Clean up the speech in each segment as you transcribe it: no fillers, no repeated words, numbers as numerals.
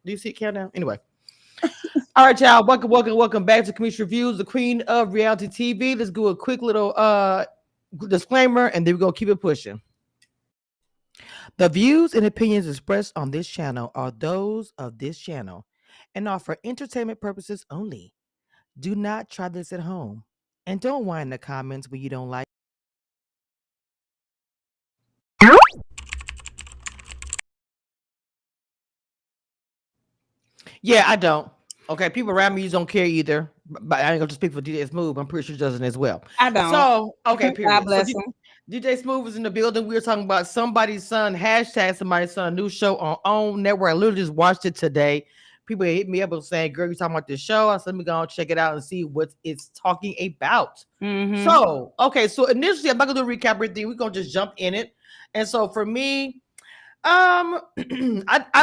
Do you see it countdown? Anyway. All right, y'all. Welcome back to Cameshiareviews, the queen of reality TV. Let's do a quick little disclaimer and then we're gonna keep it pushing. The views and opinions expressed on this channel are those of this channel and are for entertainment purposes only. Do not try this at home. And don't whine in the comments when you don't like. Yeah, I don't. Okay, people around me don't care either. But I ain't gonna just speak for DJ Smooth. I'm pretty sure she doesn't as well. I don't. So, okay, God period. So bless him. DJ Smooth was in the building. We were talking about somebody's son, hashtag somebody's son, a new show on OWN Network. I literally just watched it today. People hit me up and saying, "Girl, you talking about this show?" I said, "Let me go and check it out and see what it's talking about." Mm-hmm. So, okay, so initially, I'm not gonna do a recap everything. We're gonna just jump in it. And so for me, I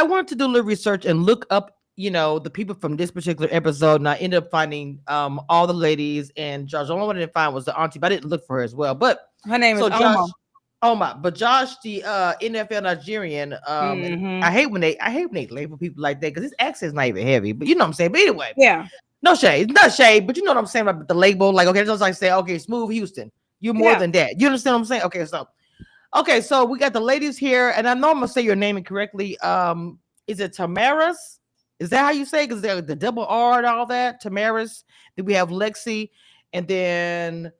wanted to do a little research and look up, the people from this particular episode, and I ended up finding all the ladies and Josh. The only one I didn't find was the auntie, but I didn't look for her as well. But Her name is so Josh, Oma. but Josh, the NFL Nigerian, and Mm-hmm. I hate when they label people like that because his accent's not even heavy. But you know what I'm saying. But anyway, Yeah. no shade, not shade, but you know what I'm saying about the label. Like, okay, it's just like say, okay, Smooth Houston, you're more Yeah. than that. You understand what I'm saying? Okay, so we got the ladies here, and I know I'm gonna say your name incorrectly. Is it Tamaris? Is that how you say? Because the double R and all that. Tamaris. Then we have Lexi, and then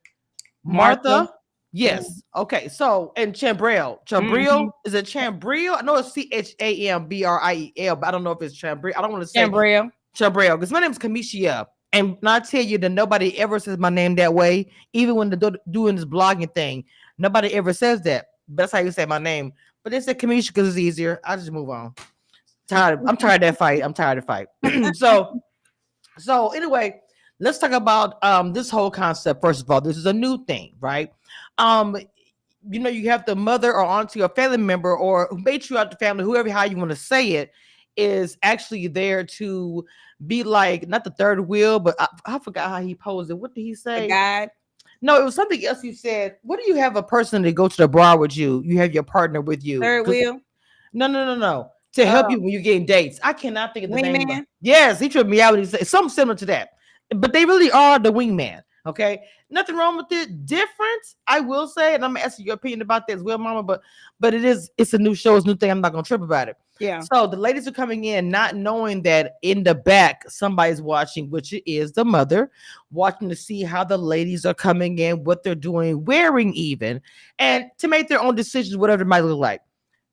Martha. Martha. Yes. Okay. So and Chambriel. Mm-hmm. Chambriel. Is it Chambriel? I know it's Chambriel, but I don't know if it's Chambriel. I don't want to say Chambriel. Chambriel because my name is Cameshia. And I tell you that nobody ever says my name that way, even when they're doing this blogging thing. Nobody ever says that. That's how you say my name. But they said Kamisha because it's easier. I just move on. I'm tired of that fight. I'm tired of fight. so anyway, let's talk about this whole concept. First of all, this is a new thing, right? Um, you have the mother or auntie or family member or matriarch the family, whoever how you want to say it, is actually there to be like not the third wheel, but I forgot how he posed it. What did he The say? guide. No, it was something else you said. What do you have a person to go to the bar with you? You have your partner with you. Third wheel. No. To help you when you're getting dates. I cannot think of the name. Wingman. Yes, he tripped me out when he said something similar to that. But they really are the wingman. Okay. Nothing wrong with it. Different, I will say, and I'm gonna ask you your opinion about that as well, Mama. But it's a new show, it's a new thing. I'm not gonna trip about it. Yeah. So the ladies are coming in not knowing that in the back somebody's watching, which is the mother, watching to see how the ladies are coming in, what they're doing, wearing even, and to make their own decisions, whatever it might look like.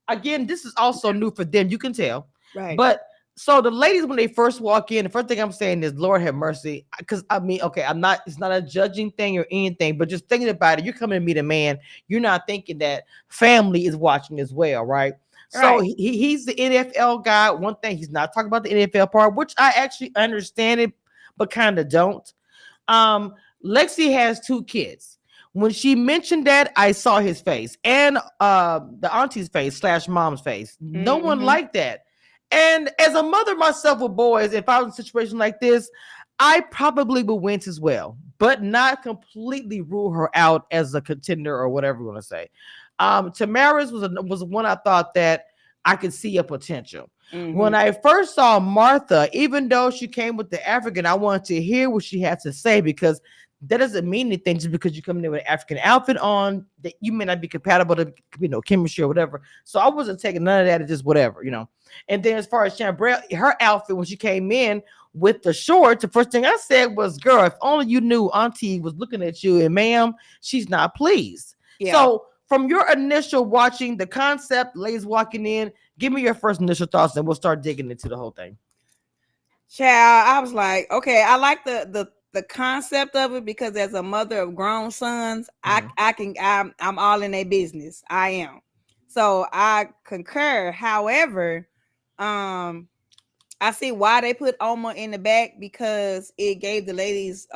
Again, this is also new for them, you can tell. Right. But so the ladies, when they first walk in, the first thing I'm saying is, Lord have mercy. Because I mean, okay, it's not a judging thing or anything, but just thinking about it, you're coming to meet a man, you're not thinking that family is watching as well, right? So Right. he's the NFL guy. One thing, he's not talking about the NFL part, which I actually understand it, but kind of don't. Lexi has 2 kids. When she mentioned that, I saw his face and the auntie's face / mom's face. No one Mm-hmm. liked that. And as a mother myself with boys, if I was in a situation like this, I probably would wince as well, but not completely rule her out as a contender or whatever you want to say. Tamara's was one I thought that I could see a potential. Mm-hmm. When I first saw Martha, even though she came with the African, I wanted to hear what she had to say because that doesn't mean anything just because you come in with an African outfit on that you may not be compatible to chemistry or whatever. So I wasn't taking none of that, it's just whatever. And then as far as Chambrel, her outfit when she came in with the shorts, the first thing I said was, "Girl, if only you knew Auntie was looking at you, and ma'am, she's not pleased." Yeah. So from your initial watching the concept, ladies walking in, give me your first initial thoughts, and we'll start digging into the whole thing. Child, I was like, okay, I like the concept of it because as a mother of grown sons, I'm all in their business. I am. So I concur. However, I see why they put Oma in the back because it gave the ladies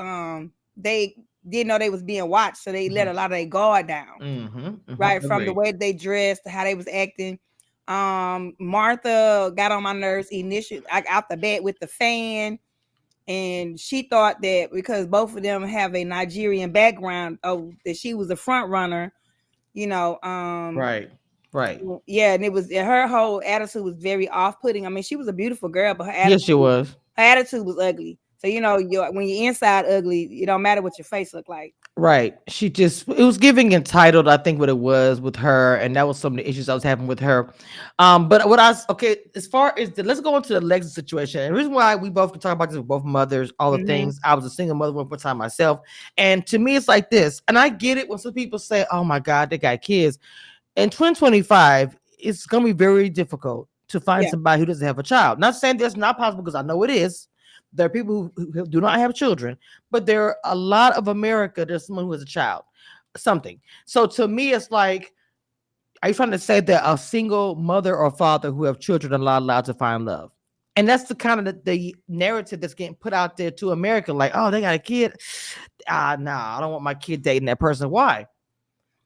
they didn't know they was being watched, so they let a lot of their guard down. Right, from the way they dressed, how they was acting. Martha got on my nerves initially, like out the bat with the fan, and she thought that because both of them have a Nigerian background, that she was the front runner. Right. Right. Yeah, and it was her whole attitude was very off-putting. I mean, she was a beautiful girl, but Yes, she was. her attitude was ugly. So when you're inside ugly, it don't matter what your face look like. Right. She just it was giving entitled, I think what it was with her, and that was some of the issues I was having with her. But what okay, as far as let's go into the Lexus situation. And the reason why we both can talk about this with both mothers, all the Hmm. things. I was a single mother one time myself. And to me, it's like this. And I get it when some people say, oh my God, they got kids. In 2025, it's gonna be very difficult to find Yeah, somebody who doesn't have a child. Not saying that's not possible because I know it is. There are people who do not have children, but there are a lot of America. There's someone who has a child, something. So to me, it's like, are you trying to say that a single mother or father who have children are not allowed to find love? And that's the kind of the narrative that's getting put out there to America. Like, oh, they got a kid. Nah, I don't want my kid dating that person. Why?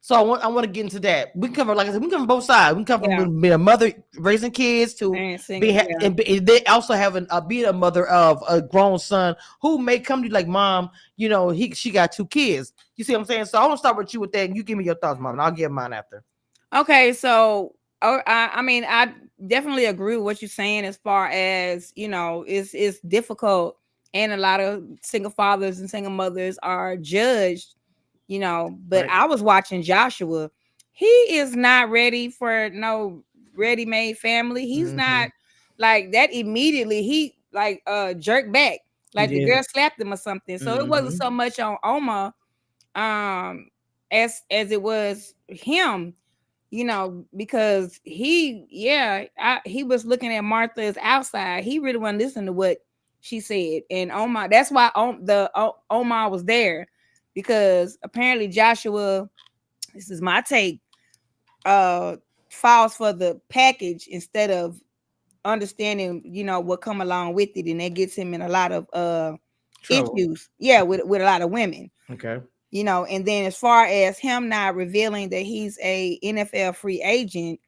So I want to get into that. We can cover, like I said, we can cover both sides. We can cover yeah, from being a mother raising kids to and single, yeah. they also having being a mother of a grown son who may come to you like, mom, she got two kids. You see what I'm saying? So I want to start with you with that, and you give me your thoughts, mom, and I'll give mine after. Okay, so I mean, I definitely agree with what you're saying as far as it's difficult, and a lot of single fathers and single mothers are judged, But Right. I was watching Joshua; he is not ready for no ready-made family. He's Mm-hmm. not like that. Immediately, he like jerked back, He like the did. girl slapped him or something. So it wasn't Mm-hmm. so much on Oma, as it was him, because he was looking at Martha's outside. He really wasn't listening to what she said. And Omar, that's why Omar was there, because apparently Joshua, this is my take, uh falls for the package instead of understanding, what come along with it. And that gets him in a lot of Trouble. issues, yeah, with a lot of women. Okay. And then as far as him not revealing that he's a NFL free agent,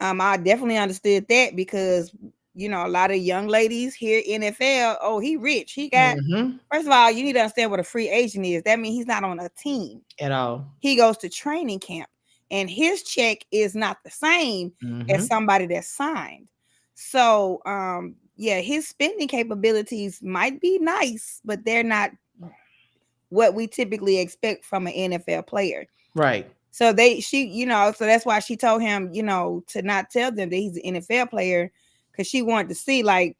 I definitely understood that, because a lot of young ladies hear NFL, oh, he rich, he got. Mm-hmm. First of all, you need to understand what a free agent is. That means he's not on a team. At all. He goes to training camp, and his check is not the same as Mm-hmm. somebody that's signed. So, yeah, his spending capabilities might be nice, but they're not what we typically expect from an NFL player. Right. So so that's why she told him, to not tell them that he's an NFL player, because she wanted to see, like,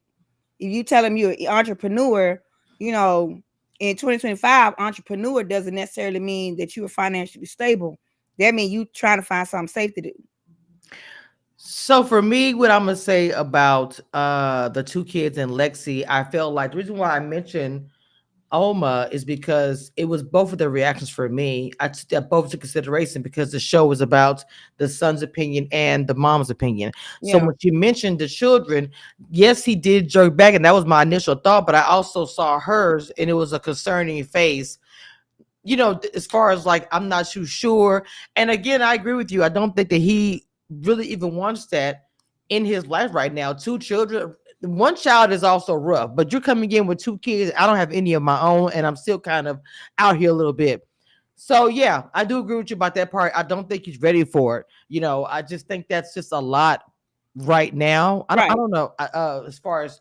if you tell him you're an entrepreneur, in 2025, entrepreneur doesn't necessarily mean that you are financially stable. That means you trying to find something safe to do. So for me, what I'm gonna say about the two kids and Lexi, I felt like the reason why I mentioned Oma is because it was both of the reactions for me. I took that both into consideration because the show was about the son's opinion and the mom's opinion. So Yeah, when you mentioned the children, yes, he did jerk back, and that was my initial thought, but I also saw hers, and it was a concerning face. As far as like, I'm not too sure. And again, I agree with you. I don't think that he really even wants that in his life right now. Two children, one child is also rough, but you're coming in with two kids. I don't have any of my own, and I'm still kind of out here a little bit. So yeah, I do agree with you about that part. I don't think he's ready for it. I just think that's just a lot right now. I right. don't know. As far as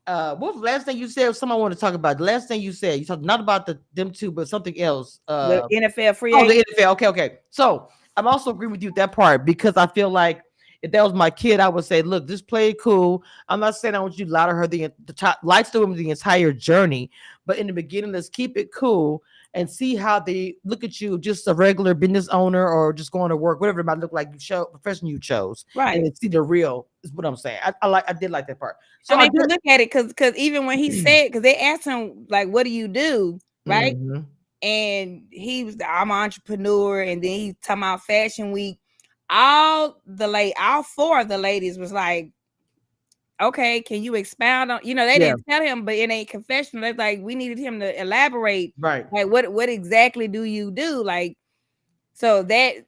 what was the last thing you said? Someone want to talk about the last thing you said. You talked not about them two, but something else. The NFL free Oh, the agent. NFL. Okay, okay. So I'm also agree with you with that part because I feel like if that was my kid, I would say, look, just play it cool. I'm not saying I want you to lie to her the top lights to him the entire journey, but in the beginning, let's keep it cool and see how they look at you, just a regular business owner or just going to work, whatever it might look like. You show profession you chose, and Right. then see the real is what I'm saying. I did like that part. I So I mean, did. look at it, because even when he said, because they asked him, like, what do you do? Right. Mhm. And he was, I'm an entrepreneur, and then he talking about Fashion Week. All four of the ladies was like, okay, can you expound on, they Yeah. didn't tell him, but in a confessional, they're like, we needed him to elaborate, Right. like, what exactly do you do? Like, so that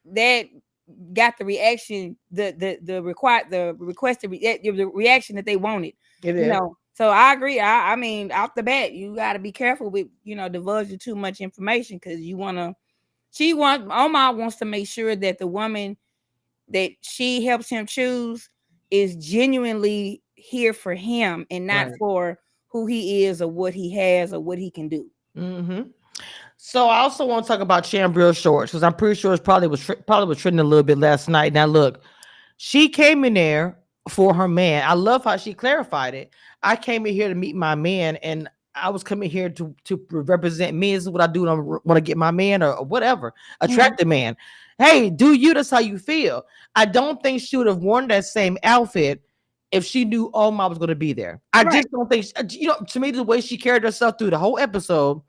got the reaction, the requested the reaction that they wanted, It is. So I agree. I mean, off the bat, you got to be careful with, divulging too much information, because Omar wants to make sure that the woman that she helps him choose is genuinely here for him and not Right. for who he is or what he has or what he can do. Hmm. So I also want to talk about Chambriel shorts because I'm pretty sure it's probably was trending a little bit last night. Now look, she came in there for her man. I love how she clarified it. I came in here to meet my man, and I was coming here to represent me. This is what I do when I want to get my man or whatever, Mhm. attract the man. Hey, do you? That's how you feel. I don't think she would have worn that same outfit if she knew Omar was going to be there. I Right, just don't think, to me, the way she carried herself through the whole episode,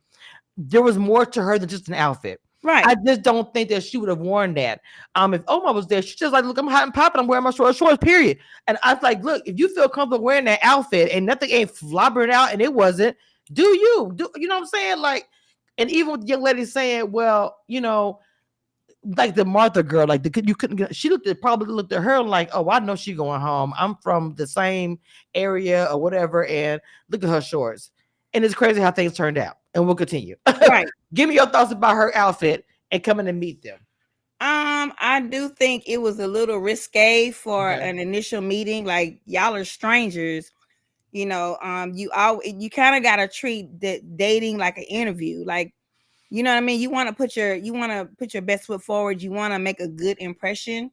there was more to her than just an outfit. right. I just don't think that she would have worn that. If Omar was there, she's just like, look, I'm hot and popping. I'm wearing my shorts, period. And I was like, look, if you feel comfortable wearing that outfit and nothing ain't flobbering out, and it wasn't, do you? Do you know what I'm saying? Like, and even with the young lady saying, well, like the Martha girl, like you couldn't get. She probably looked at her like, oh, I know she going home. I'm from the same area or whatever, and look at her shorts. And it's crazy how things turned out. And we'll continue. Right. Give me your thoughts about her outfit and coming to meet them. I do think it was a little risque for Okay. an initial meeting. Like y'all are strangers, you kind of gotta treat the dating like an interview. Like, you know what I mean? You want to put your best foot forward. You want to make a good impression.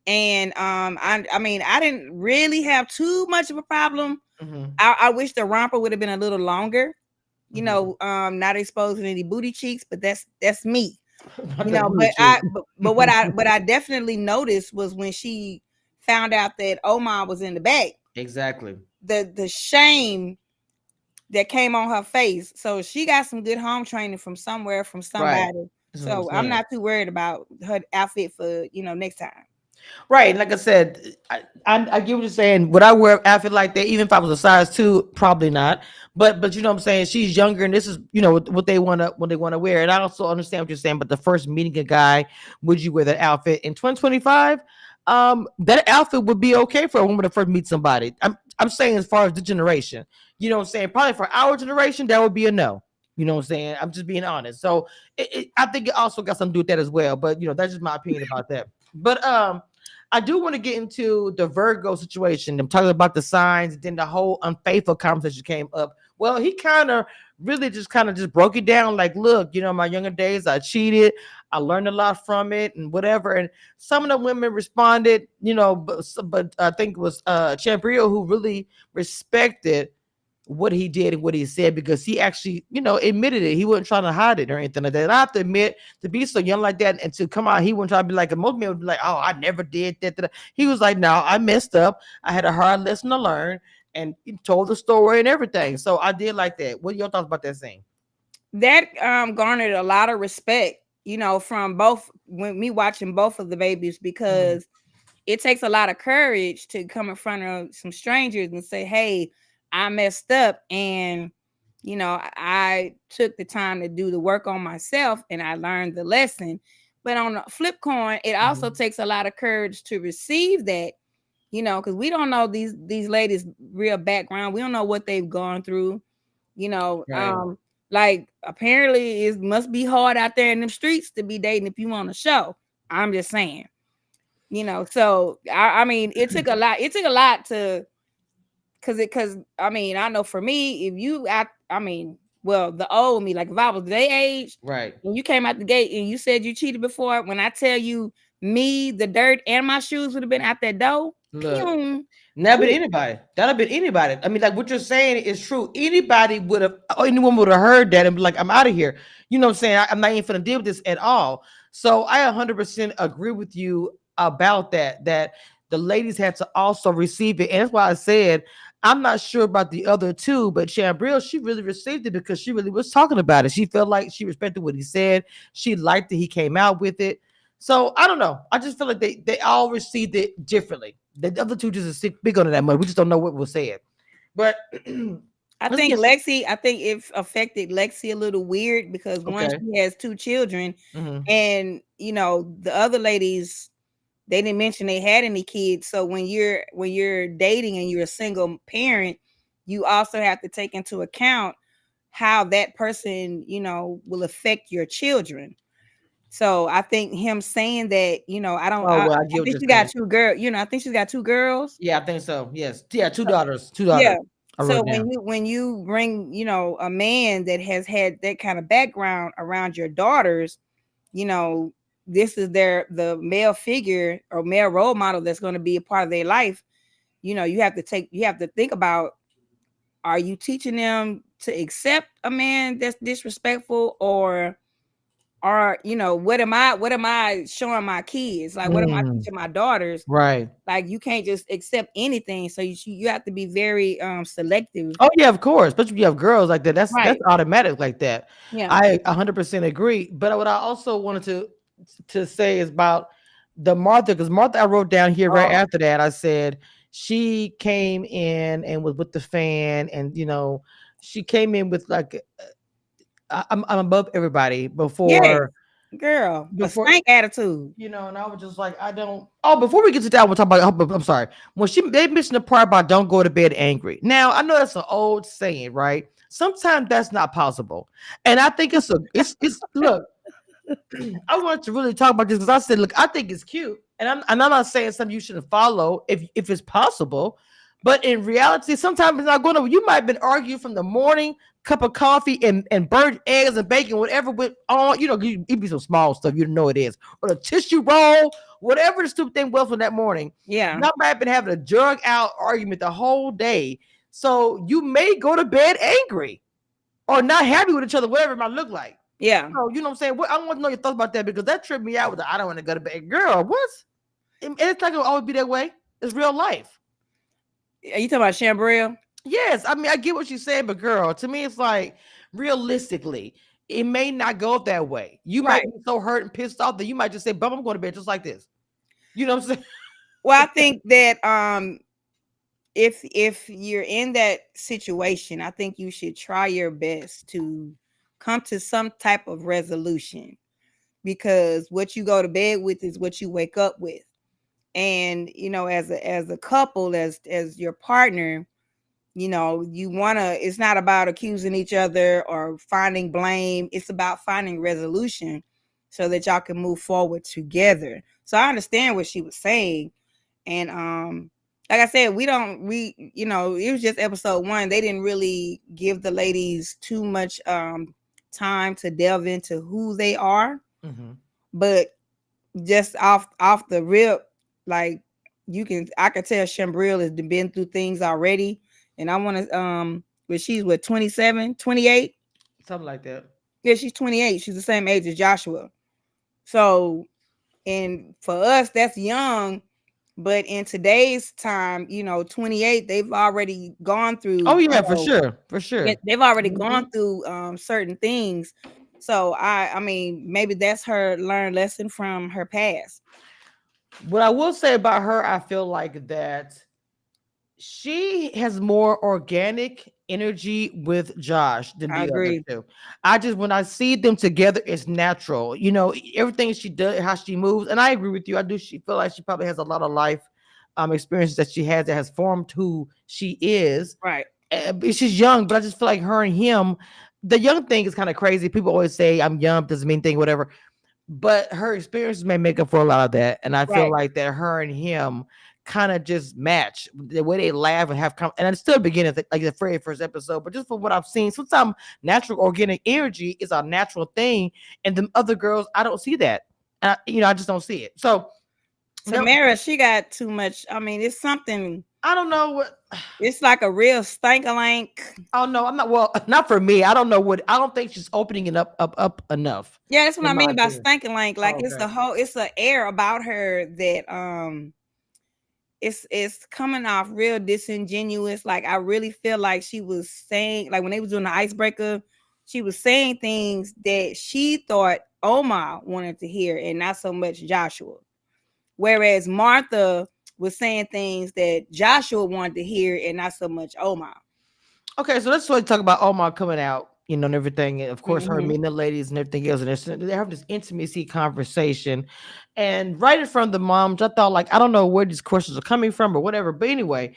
And I mean, I didn't really have too much of a problem. Mm-hmm. I wish the romper would have been a little longer. Mm-hmm. Not exposing any booty cheeks, but that's me. Not that booty But what I definitely noticed was when she found out that Omar was in the back, exactly. the shame that came on her face. So she got some good home training from somewhere, from Right. somebody. That's what I'm So I'm saying. not too worried about her outfit for next time. Right. Like I said, I get what you're saying. Would I wear an outfit like that, even if I was a size two? Probably not. But you know what I'm saying? She's younger, and this is what they wanna wear. And I also understand what you're saying. But the first meeting a guy, would you wear that outfit in 2025? That outfit would be okay for a woman to first meet somebody. I'm saying as far as the generation. You know what I'm saying? Probably for our generation, that would be a no. You know what I'm saying? I'm just being honest. So I think it also got something to do with that as well. But that's just my opinion about that. But I do want to get into the Virgo situation. I'm talking about the signs, then the whole unfaithful conversation came up. Well, he kind of just broke it down. Like, look, my younger days, I cheated. I learned a lot from it and whatever. And some of the women responded, but I think it was Chambrio who really respected what he did and what he said because he actually, admitted it. He wasn't trying to hide it or anything like that. And I have to admit, to be so young like that and to come out, he wasn't trying to be like, most men would be like, oh, I never did that. He was like, no, I messed up. I had a hard lesson to learn, and he told the story and everything. So I did like that. What are your thoughts about that scene? That garnered a lot of respect, from both when me watching both of the babies, Mhm. because it takes a lot of courage to come in front of some strangers and say, hey, I messed up, and I took the time to do the work on myself and I learned the lesson. But on the flip coin, it also Mhm. takes a lot of courage to receive that, because we don't know these ladies' real background. We don't know what they've gone through, you know. Right. Um, like apparently it must be hard out there in them streets to be dating if you want a show. I'm just saying. So I mean, it took a lot. It took a lot to, because I mean, I know for me, if you I mean, well, the old me, like if I was their age, Right. when you came out the gate and you said you cheated before, when I tell you, me, the dirt and my shoes would have been out that door. Look. Pew. Never been anybody. That'd have been anybody. I mean, like what you're saying is true. Anybody would have, anyone would have heard that and be like, I'm out of here. You know what I'm saying? I'm not even gonna deal with this at all. So I 100% agree with you about that. That the ladies had to also receive it, and that's why I said I'm not sure about the other two, but Chambril, she really received it because she really was talking about it. She felt like she respected what he said. She liked that he came out with it. So I don't know. I just feel like they all received it differently. The other two just stick big on that much. We just don't know what was said. But I let's think get Lexi, I think it affected Lexi a little weird because one, okay. she has two children, Hmm. and the other ladies, they didn't mention they had any kids. So when you're dating and you're a single parent, you also have to take into account how that person, will affect your children. So I think him saying that, I don't, Oh well, I I get what think you're she got saying. two girl, I think she's got two girls. Yeah, I think so. Yes. Yeah, two daughters. Two Yeah. daughters. I So wrote down. when you bring, a man that has had that kind of background around your daughters, you know, this is the male figure or male role model that's going to be a part of their life. You have to think about, are you teaching them to accept a man that's disrespectful, or what am I showing my kids? Like, what am I Mm, teaching my daughters? right. Like, you can't just accept anything. So you have to be very selective. Oh yeah, of course. Especially if you have girls like that. That's Right. automatic like that. Yeah. I 100% agree. But what I also wanted to say is about the Martha, because Martha, I wrote down here right Oh, after that. I said she came in and was with the fan, and she came in with like I'm above everybody yes, before girl, a before stank attitude. and I was just like, I don't. Oh, before we get to that, we'll talk about. I'm sorry. When they mentioned the part about don't go to bed angry. Now I know that's an old saying, right? Sometimes that's not possible, and I think it's look. I wanted to really talk about this because I said, look, I think it's cute, and I'm not saying something you shouldn't follow if it's possible, but in reality, sometimes it's not going to. You might have been arguing from the morning, cup of coffee and burnt eggs and bacon, whatever with all it be some small stuff you know it is, or the tissue roll, whatever the stupid thing was from that morning. Yeah, Y'all might have been having a drug out argument the whole day, so you may go to bed angry or not happy with each other, whatever it might look like. yeah. So, you know what I'm saying? I want to know your thoughts about that because that tripped me out with I don't want to go to bed. Girl, what? It's not going to always be that way. It's real life. Are you talking about Chambrel? Yes. I mean, I get what you're saying, but girl, to me, it's like realistically, it may not go that way. You might Right. be so hurt and pissed off that you might just say, Bum, I'm going to bed just like this. You know what I'm saying? Well, I think that if you're in that situation, I think you should try your best to come to some type of resolution, because what you go to bed with is what you wake up with. And as a couple, as your partner, you want to, it's not about accusing each other or finding blame. It's about finding resolution so that y'all can move forward together. So I understand what she was saying. And like I said, it was just episode 1. They didn't really give the ladies too much time to delve into who they are. Mhm. But just off the rip, like, I could tell Chambril has been through things already. And I want to but she's what, 27, 28? Something like that. Yeah, she's 28. She's the same age as Joshua. So, and for us, that's young. But in today's time, 28, they've already gone Oh, through, yeah, for sure. For yeah, sure. they've already Mhm. gone through certain things. So I mean, maybe that's her learned lesson from her past. What I will say about her, I feel like that she has more organic energy with Josh than I the other agree. two. I just when I see them together, it's natural. Everything she does, how she moves, and I agree with you. I do. She feel like she probably has a lot of life experiences that she has that has formed who she is. Right. But she's young, but I just feel like her and him. The young thing is kind of crazy. People always say I'm young, doesn't mean thing, whatever, but her experiences may make up for a lot of that. And I feel Right. like that her and him kind of just match the way they laugh and and I'm still beginning like the very first episode, but just from what I've seen, sometimes natural organic energy is a natural thing, and the other girls, I don't see that. I just don't see it. So no, Tamara, she got too much. I mean, it's something. I don't know what. It's like a real stank-a-lank. Oh no, I'm not. Well, not for me. I don't know what. I don't think she's opening it up enough, Yeah, that's what I in my mean by opinion. stank-a-lank. Like, Oh, it's okay. it's an air about her that it's coming off real disingenuous. Like, I really feel like she was saying, like, when they was doing the icebreaker, she was saying things that she thought Omar wanted to hear, and not so much Joshua. Whereas Martha was saying things that Joshua wanted to hear, and not so much Omar. Okay, so let's talk about Omar coming out, and everything. And of course, her Mm-hmm. meeting the ladies and everything else. And they're having this intimacy conversation. And right in front of the moms, I thought, like, I don't know where these questions are coming from or whatever. But anyway,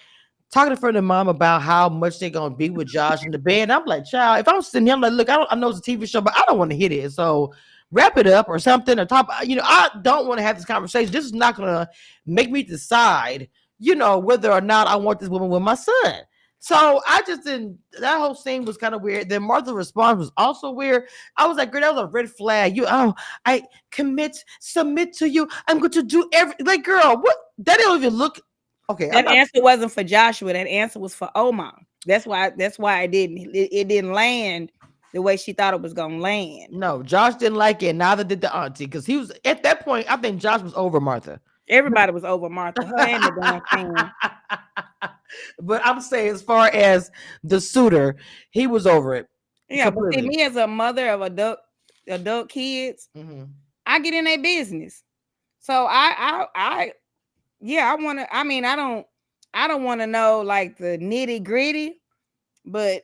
talking to friend of mom about how much they're gonna be with Josh in the bed. And I'm like, child, if I'm sitting here, I'm like, look, I know it's a TV show, but I don't want to hear it. So wrap it up or something or talk. I don't want to have this conversation. This is not going to make me decide, whether or not I want this woman with my son. So I just didn't. That whole scene was kind of weird. Then Martha's response was also weird. I was like, "Girl, that was a red flag." I submit to you. I'm going to do everything. Like, girl, what? That don't even look. Okay, that answer wasn't for Joshua. That answer was for Omar. That's why it didn't land the way she thought it was gonna land. No, Josh didn't like it. Neither did the auntie, because he was at that point. I think Josh was over Martha. Everybody was over Martha. Her and the damn fan. But I'm saying, as far as the suitor, he was over it. Yeah, but see, me as a mother of adult kids, I get in their business. So I want to. I mean, I don't want to know like the nitty gritty, but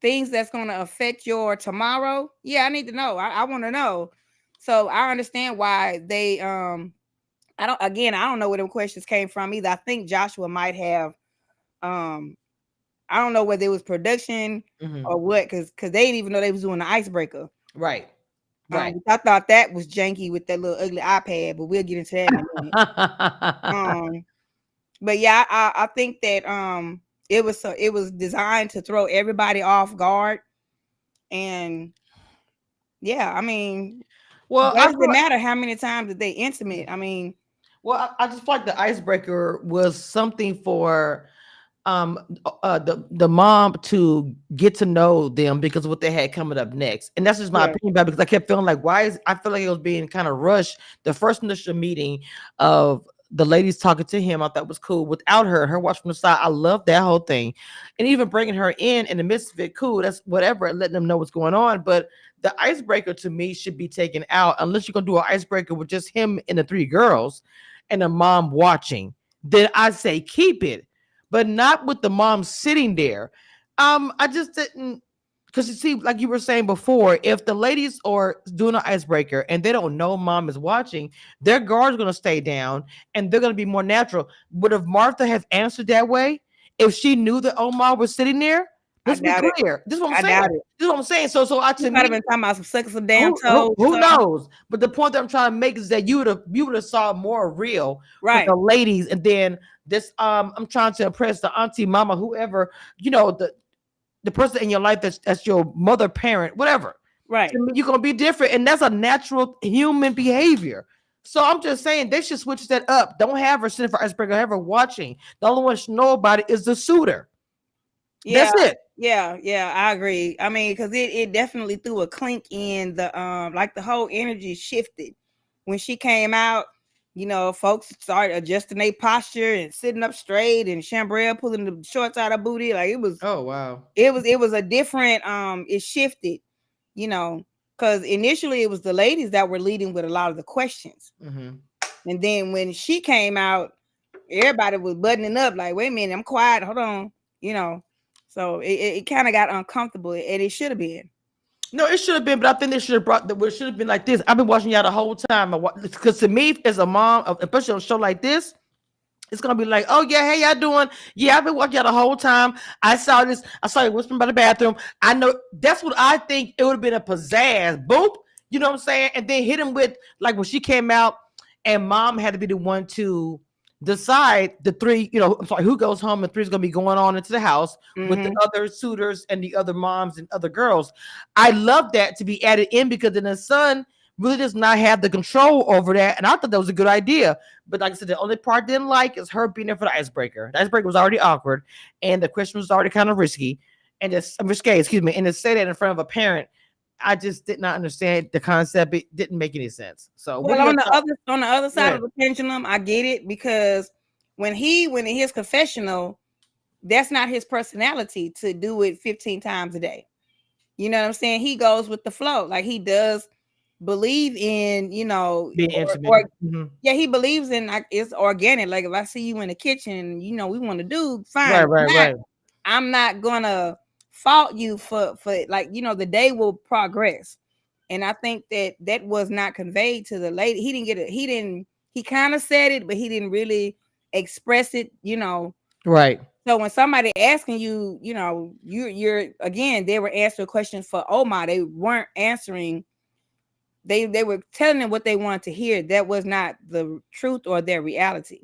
things that's going to affect your tomorrow. Yeah, I need to know. I want to know. So I understand why they I don't know where them questions came from either. I think Joshua might have I don't know whether it was production or what, because they didn't even know they was doing the icebreaker. Right. I thought that was janky with that little ugly iPad, but we'll get into that in a minute. But yeah, I think that it was designed to throw everybody off guard, and yeah, I mean, well, does it matter how many times that they intimate? I mean, well, I just feel like the icebreaker was something for the mom to get to know them because of what they had coming up next. And that's just my opinion about it, because I kept feeling like, I feel like it was being kind of rushed. The first initial meeting of the ladies talking to him, I thought was cool. Without her watching from the side, I love that whole thing. And even bringing her in the midst of it, cool, that's whatever, and letting them know what's going on. But the icebreaker to me should be taken out, unless you're gonna do an icebreaker with just him and the three girls and the mom watching. Then I say keep it, but not with the mom sitting there. I just didn't, because you see, like you were saying before, if the ladies are doing an icebreaker and they don't know mom is watching, their guard's going to stay down and they're going to be more natural. But if Martha has answered that way, if she knew that Omar was sitting there, let's be clear. This is what I'm saying. This is what I'm saying. So I to me, been talking about some damn toes. Who knows? But the point that I'm trying to make is that you would have saw more real for the ladies, and then this I'm trying to impress the auntie, mama, whoever, the person in your life that's your mother, parent, whatever. Right. You're gonna be different, and that's a natural human behavior. So I'm just saying they should switch that up. Don't have her sitting for icebreaker, have her watching. The only one should know about it is the suitor. Yeah, that's it. Yeah, I agree. I mean, because it definitely threw a clink in the like the whole energy shifted when she came out. Folks started adjusting their posture and sitting up straight, and Chambrel pulling the shorts out of booty. Like it was. Oh wow. It was a different. It shifted. Because initially it was the ladies that were leading with a lot of the questions, and then when she came out, everybody was buttoning up. Like, wait a minute, I'm quiet. Hold on. So it kind of got uncomfortable, and it should have been. No, it should have been, but I think they should have brought the. It should have been like this. I've been watching y'all the whole time, because to me, as a mom, especially on a show like this, it's gonna be like, oh yeah, hey, y'all doing? Yeah, I've been watching y'all the whole time. I saw this. I saw you whispering by the bathroom. I know that's what I think. It would have been a pizzazz, boop. You know what I'm saying? And then hit him with, like, when she came out, and mom had to be the one to decide the three, I'm sorry, who goes home, and three's gonna be going on into the house with the other suitors and the other moms and other girls. I love that to be added in, because then the son really does not have the control over that, and I thought that was a good idea. But like I said, the only part I didn't like is her being there for the icebreaker. The icebreaker was already awkward, and the question was already kind of risky, and it's risque, excuse me, and to say that in front of a parent, I just did not understand the concept. It didn't make any sense. So on the other side of the pendulum, I get it, because when he went in his confessional, that's not his personality to do it 15 times a day. You know what I'm saying? He goes with the flow. Like, he does believe in, being intimate. Yeah, he believes in, like, it's organic. Like, if I see you in the kitchen, we want to do fine. Right. I'm not gonna fault you for like, the day will progress. And I think that was not conveyed to the lady. He didn't get it. He kind of said it, but he didn't really express it, Right. So when somebody asking you, you're again, they were answering questions for Omar. They weren't answering they were telling them what they wanted to hear. That was not the truth or their reality.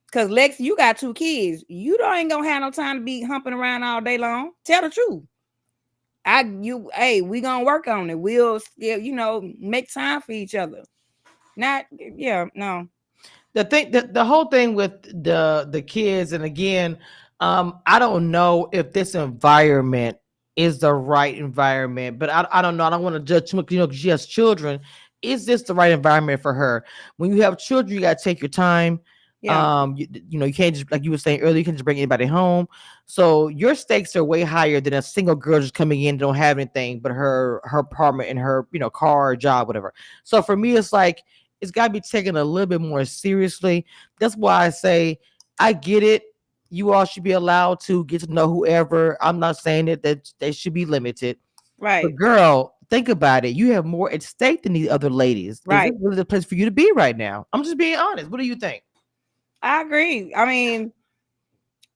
Because Lex, you got 2 kids. You don't ain't gonna have no time to be humping around all day long. Tell the truth. Hey, we gonna work on it. We'll still, make time for each other. Not, yeah, no. The whole thing with the kids, and again, I don't know if this environment is the right environment, but I don't know. I don't want to judge too much, 'cause she has children. Is this the right environment for her? When you have children, you gotta take your time. Yeah, You can't just, like you were saying earlier, you can just bring anybody home. So your stakes are way higher than a single girl just coming in, don't have anything but her apartment and her, car, job, whatever. So for me, it's like, it's got to be taken a little bit more seriously. That's why I say, I get it. You all should be allowed to get to know whoever. I'm not saying that they should be limited. right, But girl, think about it. You have more at stake than these other ladies. Is right. this really the place for you to be right now? I'm just being honest. What do you think? I agree. I mean,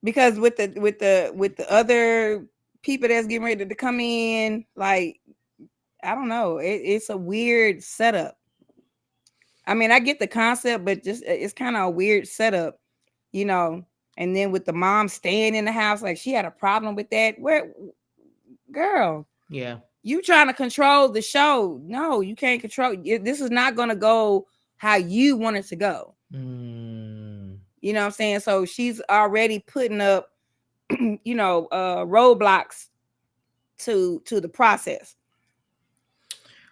because with the other people that's getting ready to come in, like, I don't know, it's a weird setup. I mean, I get the concept, but just it's kind of a weird setup, you know. And then with the mom staying in the house, like she had a problem with that. Where, girl, Yeah. you trying to control the show? No, you can't control. This is not going to go how you want it to go. You know what I'm saying? So she's already putting up, roadblocks to the process.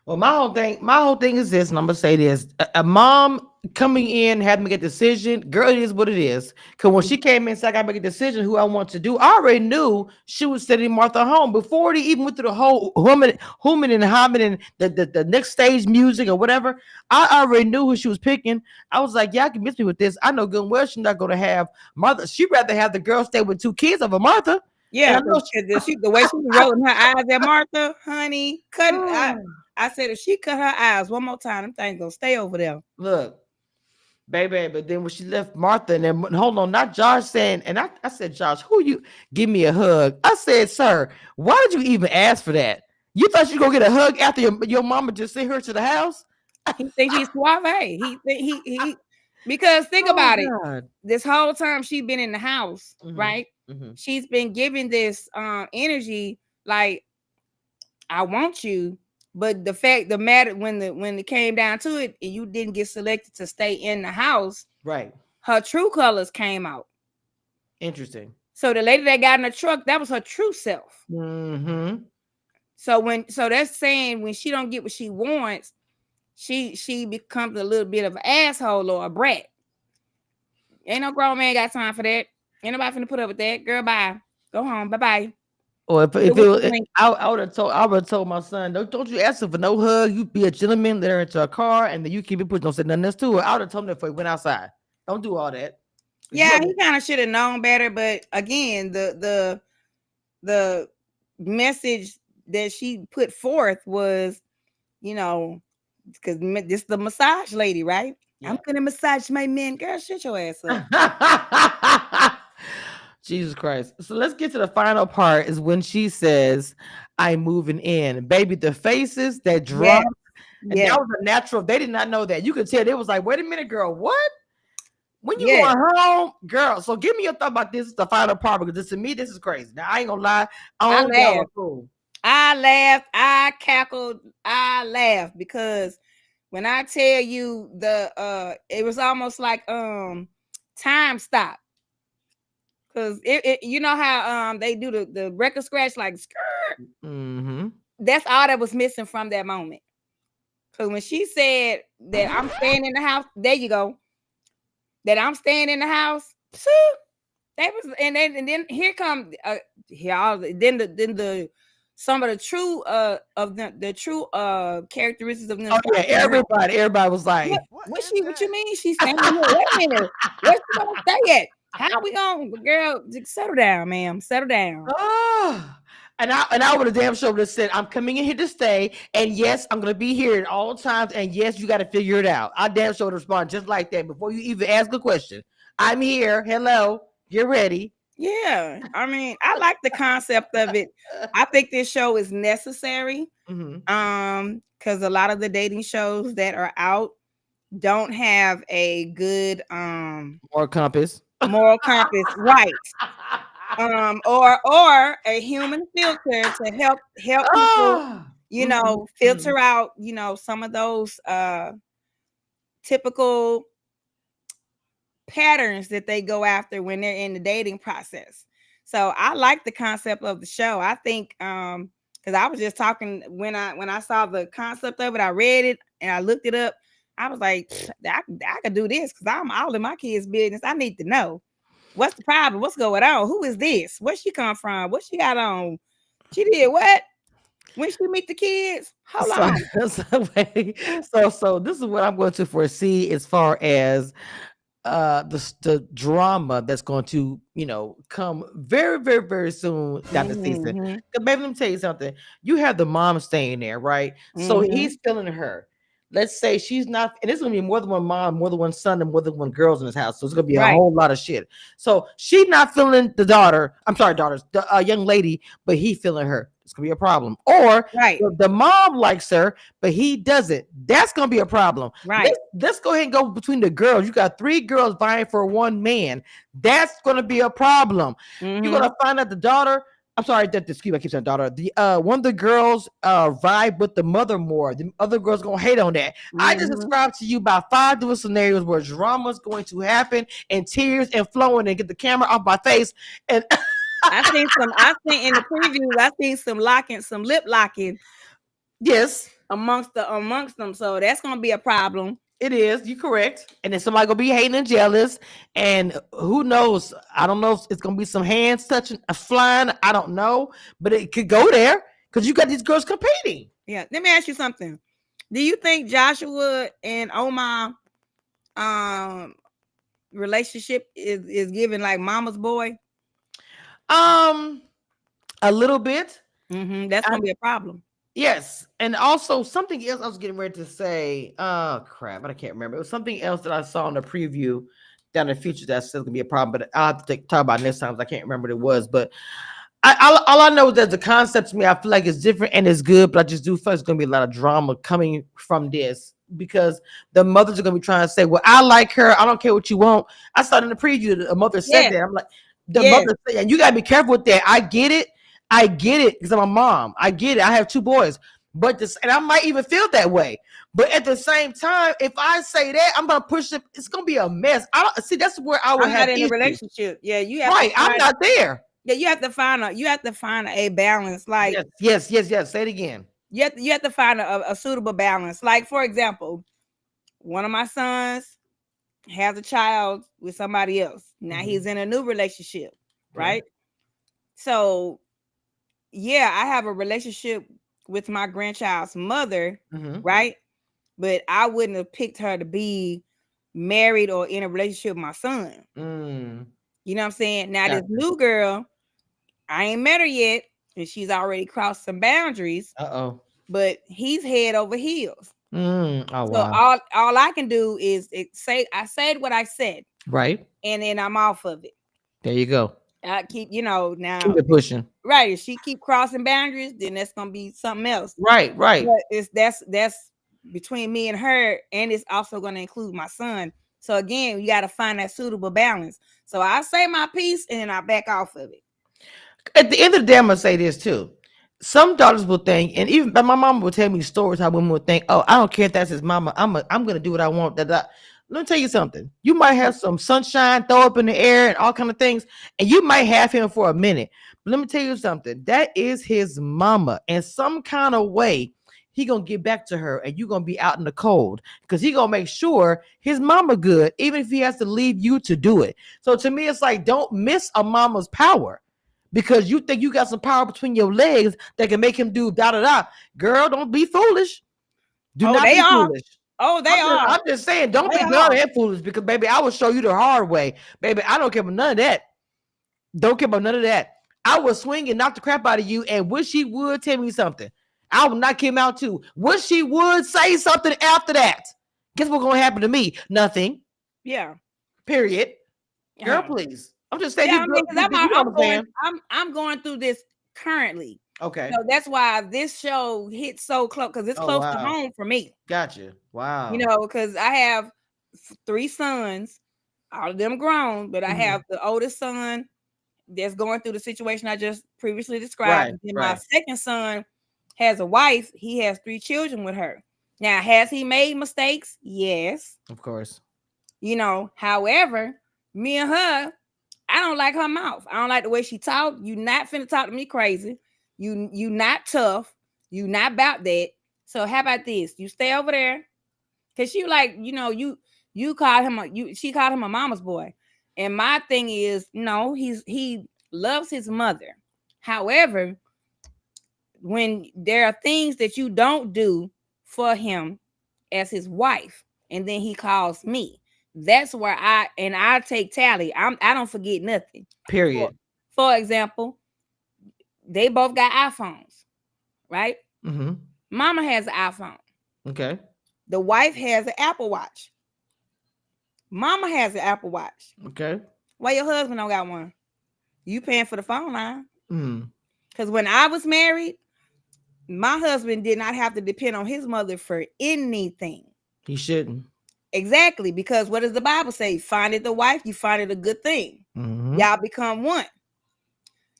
Well, my whole thing is this, and I'm gonna say this: a mom coming in had to make a decision. Girl, it is what it is. Because when she came in, said I gotta make a decision who I want to do. I already knew she was sending Martha home before they even went through the whole humming and humming and the next stage music or whatever. I already knew who she was picking. I was like, y'all can miss me with this. I know good and well she's not gonna have Martha. She'd rather have the girl stay with 2 kids over Martha. And Yeah, I know the way she was rolling her eyes at Martha, honey, cutting. I said if she cut her eyes one more time, them things gonna stay over there. look. Baby, but then when she left Martha, and then hold on, not Josh saying, and I said, Josh, who you give me a hug? I said, sir, why did you even ask for that? You thought you gonna get a hug after your mama just sent her to the house? He think he's suave. He because think Oh about it. God. This whole time she been in the house, right? Mhm. She's been giving this energy like I want you, but the matter when it came down to it, and you didn't get selected to stay in the house, Right. her true colors came out. Interesting. So the lady that got in the truck, that was her true self. Mm-hmm. So that's saying when she don't get what she wants, she becomes a little bit of an asshole or a brat. Ain't no grown man got time for that. Ain't nobody finna put up with that. Girl, bye. Go home. Bye-bye. Or if it was, I would have told my son, don't you ask her for no hug. You be a gentleman, let her into a car, and then you keep it pushing. Don't say nothing else to her. I would have told him that before he went outside. Don't do all that. Yeah, he kind of should have known better, but again, the message that she put forth was, because this the massage lady, right? Yeah. I'm gonna massage my men. Girl, shut your ass up. Jesus Christ. So let's get to the final part is when she says, I'm moving in. Baby, the faces that dropped, and Yeah, that was a natural. They did not know that. You could tell they was like, wait a minute, girl, what? When you yeah. going home, girl. So give me your thought about this, the final part, because to me, this is crazy. Now I ain't gonna lie. I Oh, y'all are laughed. cool. I laughed. I cackled. I laughed because when I tell you it was almost like time stop. Cause you know how they do the record scratch like skirt. Mm-hmm. That's all that was missing from that moment. Cause when she said that I'm staying in the house, there you go. That I'm staying in the house. That was and then here come then the some of the true of the true characteristics of them. Oh yeah, everybody was like, What you mean? She's standing here. Wait a minute. Where's she gonna stay at? How we gonna, girl? Settle down, ma'am. Settle down. oh. And I would have damn sure would have said, I'm coming in here to stay, and yes, I'm gonna be here at all times, and yes, you got to figure it out. I damn sure would respond just like that before you even ask a question. I'm here. Hello. Get ready. Yeah, I mean, I like the concept of it. I think this show is necessary. Because a lot of the dating shows that are out don't have a good Or compass. moral compass, right? Or a human filter to help people, Ah, filter out, some of those typical patterns that they go after when they're in the dating process. So I like the concept of the show. I think because I was just talking when I saw the concept of it, I read it and I looked it up. I was like, I could do this because I'm all in my kids' business. I need to know what's the problem, what's going on, who is this, where she come from, what she got on, she did what when she meet the kids. Hold so, on. so this is what I'm going to foresee as far as the drama that's going to come very very very soon down the season. Mm-hmm. 'Cause baby, let me tell you something. You have the mom staying there, right? So Mm-hmm. he's feeling her. Let's say she's not, and it's gonna be more than one mom, more than one son, and more than one girls in this house. So it's gonna be a Right. whole lot of shit. So she's not feeling the daughter. I'm sorry, daughters, the young lady, but he feeling her. It's gonna be a problem. Or Right. the mom likes her, but he doesn't. That's gonna be a problem. Right. Let's go ahead and go between the girls. You got three girls vying for one man. That's gonna be a problem. You're Mm-hmm. gonna find out the daughter. I'm sorry, that excuse me, I keep saying daughter. The one of the girls vibe with the mother more. The other girls gonna hate on that. I just Mm-hmm. described to you about 5 different scenarios where drama is going to happen and tears and flowing and get the camera off my face. And I seen in the previews, I seen some locking, some lip locking yes, amongst them. So that's gonna be a problem. it is. You correct. And then somebody gonna be hating and jealous. And who knows? I don't know if it's gonna be some hands touching, flying. I don't know, but it could go there because you got these girls competing. Yeah. Let me ask you something. Do you think Joshua and Omar um relationship is giving like mama's boy? Um, a little bit. Mm-hmm. That's I, gonna be a problem. yes, and also something else I was getting ready to say. Oh crap, I can't remember. It was something else that I saw in the preview down in the future that's still gonna be a problem, but I'll have to talk about it next time. I can't remember what it was, but all I know is that the concept to me, I feel like it's different and it's good, but I just do feel it's gonna be a lot of drama coming from this because the mothers are gonna be trying to say, "Well, I like her. I don't care what you want." I saw in the preview a mother said Yes. that. I'm like, the Yes. mother said, and you gotta be careful with that. I get it because I'm a mom. I get it. I have two boys, but this, and I might even feel that way. But at the same time, if I say that, I'm gonna push it. It's gonna be a mess. I don't see. That's where I would I'm not have in a issues. relationship. Yeah, you have to Right? I'm find not there. yeah, you have to find a balance. Like Yes, yes, yes, yes. Say it again. you have to find a suitable balance. Like, for example, one of my sons has a child with somebody else. Now he's in a new relationship, Okay. right? So yeah, I have a relationship with my grandchild's mother, Mm-hmm. right? But I wouldn't have picked her to be married or in a relationship with my son. Mm. You know what I'm saying? Now this Gotcha. new girl, I ain't met her yet, and she's already crossed some boundaries, Uh-oh. but he's head over heels. Oh So wow. all I can do is say I said what I said, Right. and then I'm off of it. There you go. I keep, Keep now, it pushing. right. If she keep crossing boundaries, then that's gonna be something else. Right, right. But that's between me and her, and it's also gonna include my son. So again, you got to find that suitable balance. So I say my piece and then I back off of it. At the end of the day, I'm gonna say this too. Some daughters will think, and even my mama will tell me stories how women will think, "Oh, I don't care if that's his mama. I'm gonna do what I want." That. Let me tell you something. You might have some sunshine, throw up in the air, and all kind of things, and you might have him for a minute. But let me tell you something. That is his mama, and some kind of way he gonna get back to her, and you gonna be out in the cold because he gonna make sure his mama good, even if he has to leave you to do it. So to me, it's like don't miss a mama's power because you think you got some power between your legs that can make him do da da da. Girl, don't be foolish. Do Oh, not they be are. foolish. Oh, they I'm just, are. I'm just saying, don't They be dumb are. and foolish because, baby, I will show you the hard way. Baby, I don't care about none of that. Don't care about none of that. I will swing and knock the crap out of you and wish she would tell me something. I will knock him out too. Wish she would say something after that. Guess what's going to happen to me? Nothing. Yeah. Period. Girl, Yeah. please. I'm just saying, Yeah, these I girls, mean, because you know what I'm saying? I'm going through this currently. Okay. So that's why this show hits so close, because it's Oh close to wow. home for me. Gotcha. Wow. Because I have three sons, all of them grown, but I Mhm. have the oldest son that's going through the situation I just previously described. Right. And then my Right. second son has a wife. He has three children with her. Now, has he made mistakes? Yes. Of course. However, me and her, I don't like her mouth. I don't like the way she talk. You not finna talk to me crazy. You not tough. You not about that. So how about this? You stay over there. Cause she like, you called him she called him a mama's boy. And my thing is, no, he loves his mother. However, when there are things that you don't do for him as his wife, and then he calls me, that's where I take tally. I don't forget nothing. For, Period. for example, they both got iPhones, right? Mm-hmm. Mama has an iPhone. Okay. The wife has an Apple Watch. Mama has an Apple Watch. Okay. Why your husband don't got one? You paying for the phone line. Mm. Because when I was married, my husband did not have to depend on his mother for anything. He shouldn't. Exactly. Because what does the Bible say? Find it the wife, you find it a good thing. Mm-hmm. Y'all become one.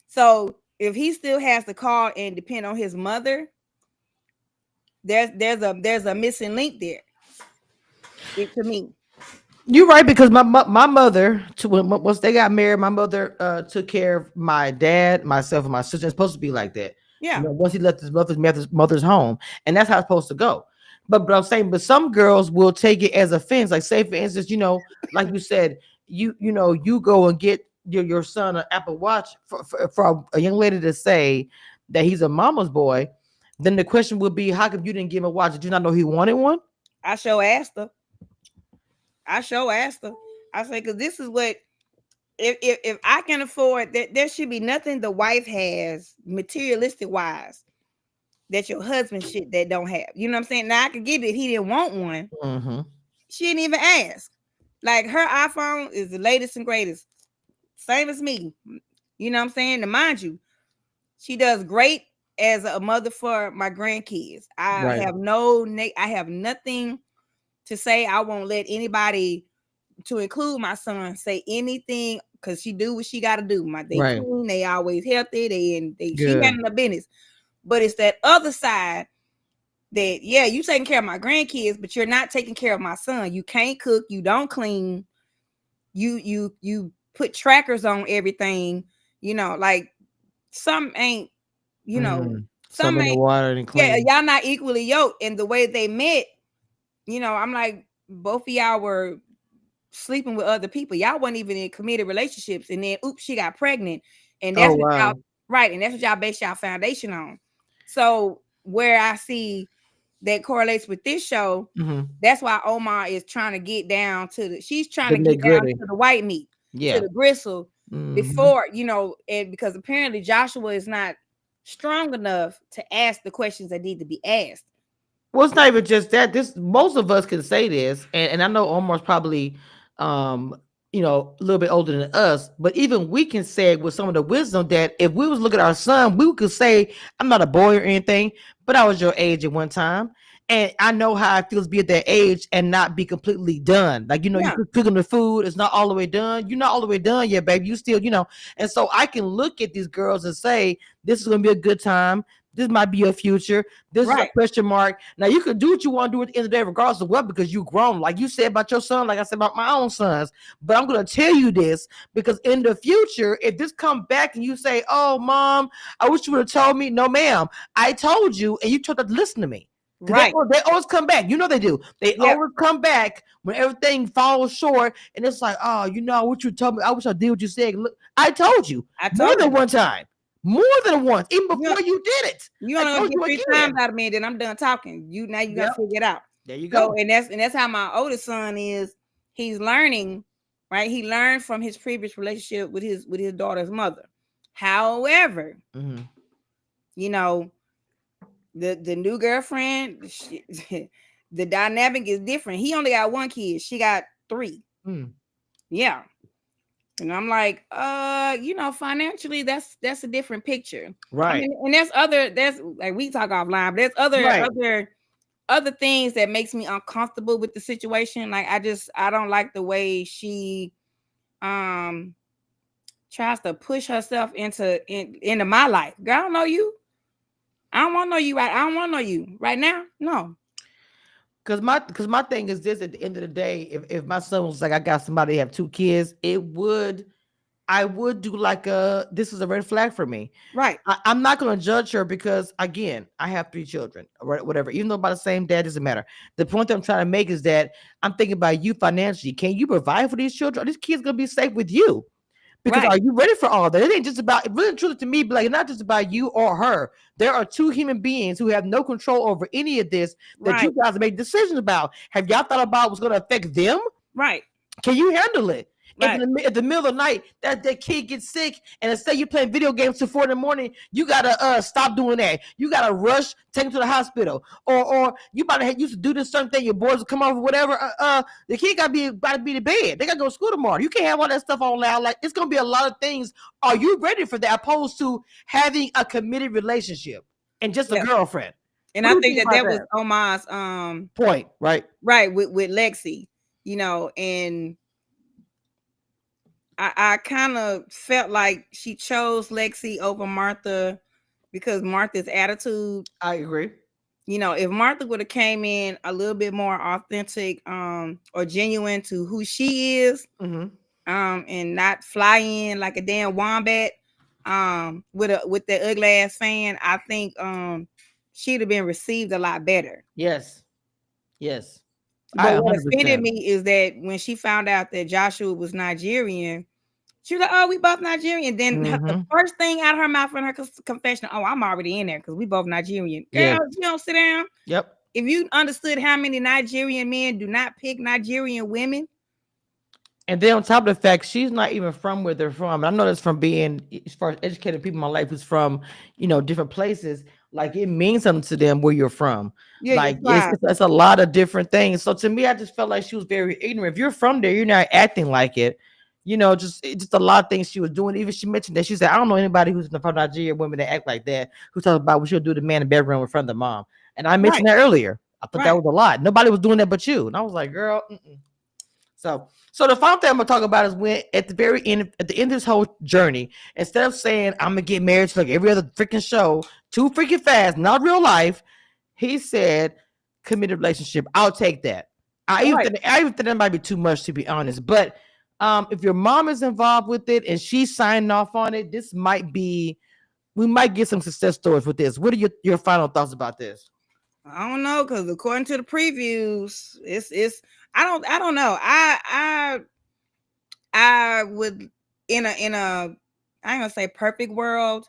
So if he still has to call and depend on his mother, there's a missing link there. To me. You're right, because my mother, once they got married, my mother took care of my dad, myself, and my sister. It's supposed to be like that. Yeah. Once he left his mother's home, and that's how it's supposed to go. But I'm saying, but some girls will take it as offense. Like, say for instance, like you said, you go and get your son an Apple Watch for a young lady to say that he's a mama's boy. Then the question would be, how come you didn't give him a watch? Did you not know he wanted one? I sure asked her. I say, because this is what, if I can afford that, there should be nothing the wife has materialistic wise that your husband should that don't have. You know what I'm saying? Now I could get it. He didn't want one. Mm-hmm. She didn't even ask. Like, her iPhone is the latest and greatest, same as me. You know what I'm saying? And mind you, she does great as a mother for my grandkids. I Right. have nothing to say. I won't let anybody, to include my son, say anything, because she do what she got to do. They Right. clean, they always healthy, she Good. handling the business. But it's that other side that, yeah, you taking care of my grandkids, but you're not taking care of my son. You can't cook, you don't clean, you put trackers on everything. Like, some ain't, Some some in the ain't. water and Yeah, clean. y'all not equally yoked. And the way they met, I'm like, both of y'all were sleeping with other people. Y'all wasn't even in committed relationships, and then oops, she got pregnant, and Oh that's what y'all, wow. right, and that's what y'all base y'all foundation on. So where I see that correlates with this show, Mm-hmm. that's why Omar is trying to get down to she's trying The to get nitty down gritty. to the white meat, to Yeah. the gristle, Mm-hmm. before, and because apparently Joshua is not strong enough to ask the questions that need to be asked. Well, it's not even just that. This most of us can say this, and I know Omar's probably, um, a little bit older than us, but even we can say it with some of the wisdom that if we was looking at our son, we could say, "I'm not a boy or anything, but I was your age at one time, and I know how it feels to be at that age and not be completely done. Like you Yeah, cooking the food, it's not all the way done. You're not all the way done yet, baby. You still, And so I can look at these girls and say, this is gonna be a good time. This might be your future. This is a right, question mark. Now you can do what you want to do at the end of the day, regardless of what, because you grown. Like you said about your son, like I said about my own sons. But I'm gonna tell you this because in the future, if this come back and you say, "Oh, mom, I wish you would have told me," no, ma'am, I told you, and you told her to listen to me. Because right, they always come back. You know they do. They yep, always come back when everything falls short, and it's like, "Oh, what you told me. I wish I did what you said." Look, I told you I more told than you. one time, more than once, even You before you did it. you I only gonna told get you three times again. out of me, and then I'm done talking. You gotta Yep. figure it out. There you So, go. and that's how my oldest son is. He's learning, right? He learned from his previous relationship with his daughter's mother. However, Mm-hmm. you know, the new girlfriend, the dynamic is different. He only got one kid. She got three. Mm. Yeah. And I'm like, financially, that's a different picture. I Right. mean, and there's like we talk offline, but there's Right. other things that makes me uncomfortable with the situation. Like I don't like the way she um tries to push herself into my life. Girl, I don't know you. I don't want to know you right. I don't want to know you right now. No. Because my thing is this: at the end of the day, if my son was like, I got somebody have 2 kids, I would do like this is a red flag for me. Right. I'm not going to judge her because again, I have 3 children, or whatever. Even though by the same dad, doesn't matter. The point that I'm trying to make is that I'm thinking about you financially. Can you provide for these children? Are these kids going to be safe with you? Because Right. are you ready for all that? It ain't just about really truly to me, like not just about you or her. There are 2 human beings who have no control over any of this that Right. you guys make decisions about. Have y'all thought about what's going to affect them? Right. Can you handle it? If Right. in the middle of the night that kid gets sick and instead you're playing video games till 4 in the morning, you gotta stop doing that. You gotta rush, take him to the hospital, or you about to used to do this certain thing. Your boys will come over, whatever. The kid gotta be to bed. They gotta go to school tomorrow. You can't have all that stuff on loud. Like it's gonna be a lot of things. Are you ready for that? Opposed to having a committed relationship and just a Yeah. girlfriend. And What do I you think think that about that was that Omar's point? Right. right with Lexi, and I kind of felt like she chose Lexi over Martha because Martha's attitude. I agree. If Martha would have came in a little bit more authentic, or genuine to who she is, Mm-hmm. and not fly in like a damn wombat, with that ugly ass fan, I think, she'd have been received a lot better. Yes. Yes. I But what offended 100%. me is that when she found out that Joshua was Nigerian, she was like, "Oh, we both Nigerian." Then the Mm-hmm. first thing out of her mouth in her confession, "Oh, I'm already in there because we both Nigerian." Girl, Yes. you don't sit down. Yep. If you understood how many Nigerian men do not pick Nigerian women, And then on top of the fact, she's not even from where they're from. And I know that's from being as far as educated people in my life who's from, different places. Like it means something to them where you're from. yeah, you're Like fine. it's a lot of different things. So to me, I just felt like she was very ignorant. If you're from there, you're not acting like it. Just a lot of things she was doing. Even she mentioned that she said, I don't know anybody who's from Nigeria women that act like that, who talks about what she'll do to man in the bedroom in front of the mom. And I Right, mentioned that earlier. I thought that right, was a lot. Nobody was doing that but you. And I was like, girl, mm-mm. So the final thing I'm gonna talk about is when at the end of this whole journey, instead of saying I'm gonna get married to like every other freaking show, too freaking fast, not real life, he said committed relationship. I'll take that. right. I even think that might be too much to be honest. But if your mom is involved with it and she's signing off on it, we might get some success stories with this. What are your final thoughts about this? I don't know because according to the previews, it's I don't know. I would in a I ain't gonna say perfect world,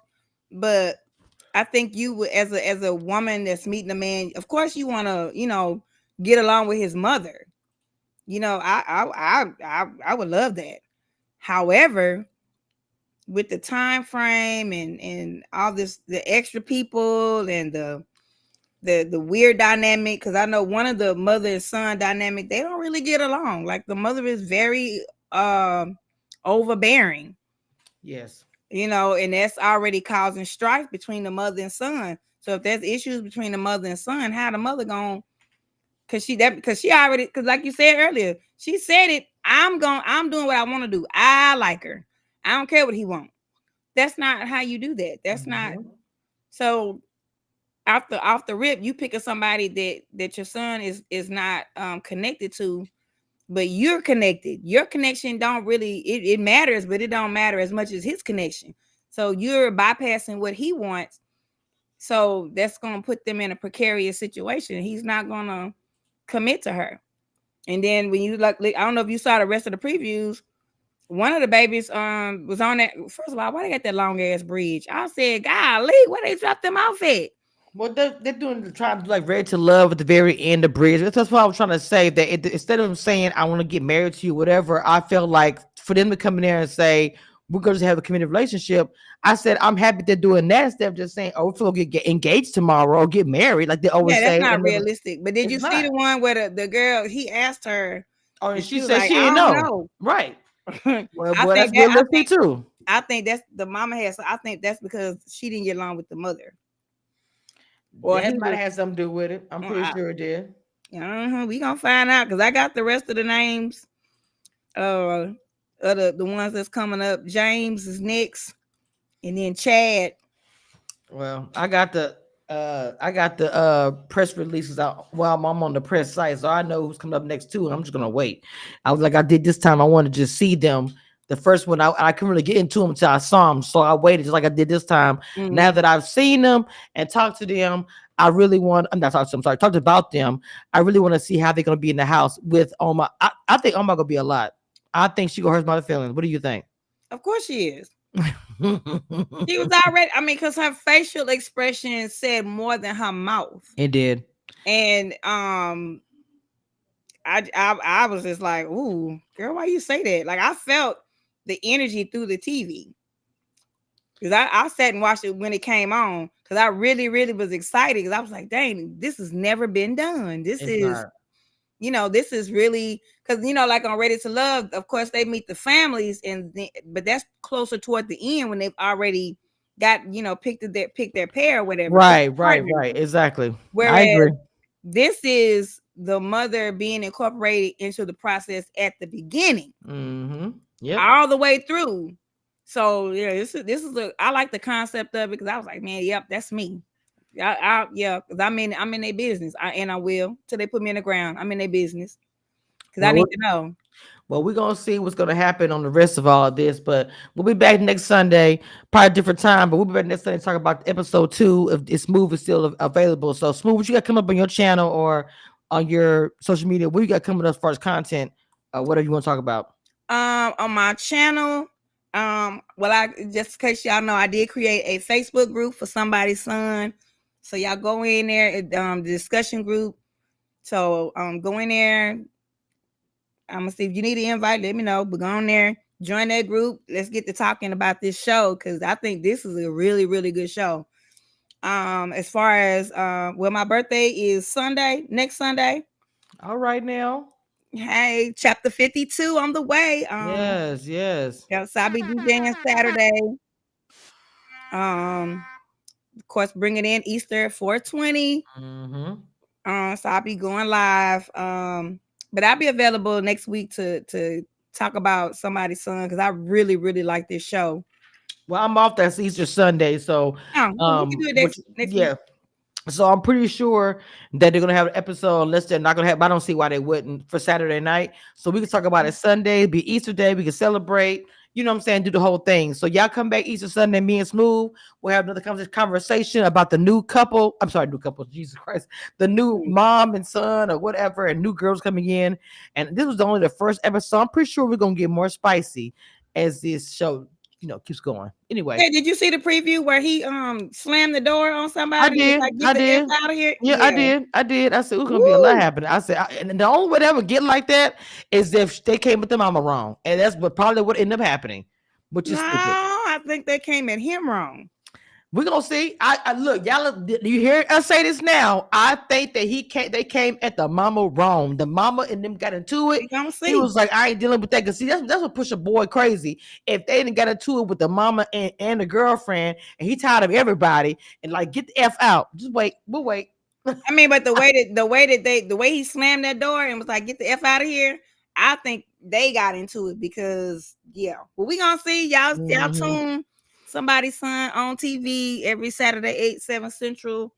but I think you would as a woman that's meeting a man. Of course, you want to get along with his mother. I would love that. However, with the time frame and all this, the extra people and the weird dynamic, because I know one of the mother and son dynamic, they don't really get along. Like the mother is very overbearing, Yes. and that's already causing strife between the mother and son. So if there's issues between the mother and son, how the mother going? Because she already, because like you said earlier, she said it. I'm doing what I want to do. I like her. I don't care what he wants. That's not how you do that. That's not. Mhm. So off the rip, you pick up somebody that your son is not connected to, but you're connected. Your connection don't really it matters, but it don't matter as much as his connection. So you're bypassing what he wants. So that's gonna put them in a precarious situation. He's not gonna commit to her. And then when you I don't know if you saw the rest of the previews. One of the babies was on that. First of all, why they got that long ass bridge? I said, golly, where they dropped them off at? Well, they're doing trying to do like Ready to Love at the very end of Bridge. That's what I was trying to say. That instead of them saying I want to get married to you, whatever, I felt like for them to come in there and say we're going to have a committed relationship. I said I'm happy they're doing that instead of just saying, "Oh, we'll get engaged tomorrow or get married," like they always Yeah, that's say. not And never, realistic. But did it's you see not. the one where the girl he asked her Oh, and and she she was said like, she I didn't don't know. know. Right. Well, I boy, that's think that realistic too. I think that's the mama has. I think that's because she didn't get along with the mother, or That he might was. have had something to do with it. I'm pretty sure it did. We gonna find out because I got the rest of the names. Uh, of the ones that's coming up. James is next, and then Chad. Well, I got the press releases out while I'm on the press site, so I know who's coming up next too. And I'm just gonna wait. I was like I did this time. I wanted to just see them. The first one I couldn't really get into them until I saw them, so I waited just like I did this time. Mm-hmm. Now that I've seen them and talked to them, I really want. I'm not talking to them. Sorry, talked about them. I really want to see how they're gonna be in the house with Oma. I think Oma gonna be a lot. I think she gonna hurt my feelings. What do you think? Of course she is. She was already. I mean, because her facial expression said more than her mouth. It did. And I was just like, ooh, girl, why you say that? Like I felt the energy through the TV. Because I sat and watched it when it came on because I really, really was excited because I was like, dang, this has never been done. This It's is, not. this is really because like on Ready to Love, of course, they meet the families, but that's closer toward the end when they've already got, picked their pair or whatever. Right, right, Partner. right. Exactly. I Whereas agree. this is the mother being incorporated into the process at the beginning, Mm-hmm. Yep. all the way through. So yeah, I like the concept of it because I was like, man, yep, that's me. Yeah, because I'm in their business. I will till they put me in the ground. I'm in their business because I Well, need to know. well, we're gonna see what's gonna happen on the rest of all of this, but we'll be back next Sunday, probably a different time. But we'll be back next Sunday to talk about episode 2 if this move is still available. So, Smooth, what you got coming up on your channel or on your social media? What you got coming up as far as content, whatever you want to talk about? On my channel, well, I just in case y'all know, I did create a Facebook group for somebody's son. So y'all go in there, the discussion group. So go in there. I'm gonna see if you need an invite. Let me know. But go on there, join that group. Let's get to talking about this show because I think this is a really, really good show. As far as my birthday is Sunday, next Sunday. All right now. Hey, chapter 52 on the way. Yes, yes. So I'll be DJing Saturday. Of course, bringing in Easter at 420. Mm-hmm. So I'll be going live. But I'll be available next week to talk about somebody's son because I really, really like this show. Well, I'm off that Easter Sunday, so We can do it which next week. yeah. So I'm pretty sure that they're gonna have an episode unless they're not gonna have. I don't see why they wouldn't for Saturday night. So we can talk about it Sunday, be Easter Day. We can celebrate. You know what I'm saying? Do the whole thing. So y'all come back Easter Sunday. Me and Smooth. We'll have another conversation about the new couple. I'm sorry, new couple. Jesus Christ, the new mom and son or whatever, and new girls coming in. And this was only the first episode. I'm pretty sure we're gonna get more spicy as this show keeps going. Anyway. Hey, did you see the preview where he slammed the door on I somebody? did. Like, get I the F did. out of here. Yeah, I did. I did. I said, "It's gonna be a lot Woo. happening." I said, and the only way they ever get like that is if they came with the mama wrong, and that's what probably would end up happening, which No, is stupid. I think they came at him wrong. We're gonna see. I look, y'all. Do you hear us say this now? I think that they came at the mama wrong. The mama and them got into it. We gonna see. He was like, I ain't dealing with that. Cause see, that's what push a boy crazy. If they didn't get into it with the mama and the girlfriend, and he tired of everybody, and like get the F out. Just wait. We'll wait. I mean, but the way he slammed that door and was like, "Get the F out of here," I think they got into it because But we gonna see y'all. Y'all tune somebody's son on TV every Saturday, 8-7 Central.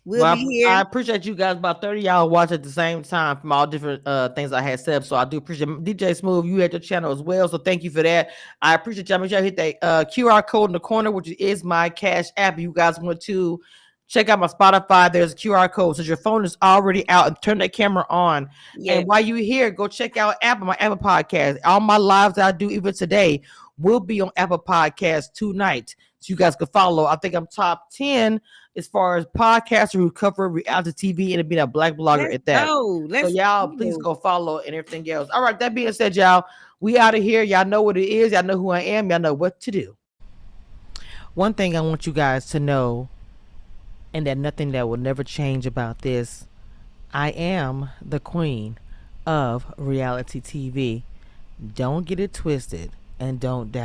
We'll be here. I appreciate you guys. About 30 y'all watch at the same time from all different things I had set up. So I do appreciate DJ Smooth. You had your channel as well. So thank you for that. I appreciate y'all. Make sure you hit that QR code in the corner, which is my Cash App. You guys want to check out my Spotify. There's a QR code. So your phone is already out and turn that camera on. Yes. And while you're here, go check out my Apple Podcast. All my lives that I do even today will be on Apple Podcast tonight. So you guys can follow. I think I'm top 10 as far as podcasters who cover reality TV and being a black blogger at that. So y'all please go follow and everything else. All right, that being said, y'all, we out of here. Y'all know what it is. Y'all know who I am. Y'all know what to do. One thing I want you guys to know, and that nothing that will never change about this, I am the queen of reality TV. Don't get it twisted and don't doubt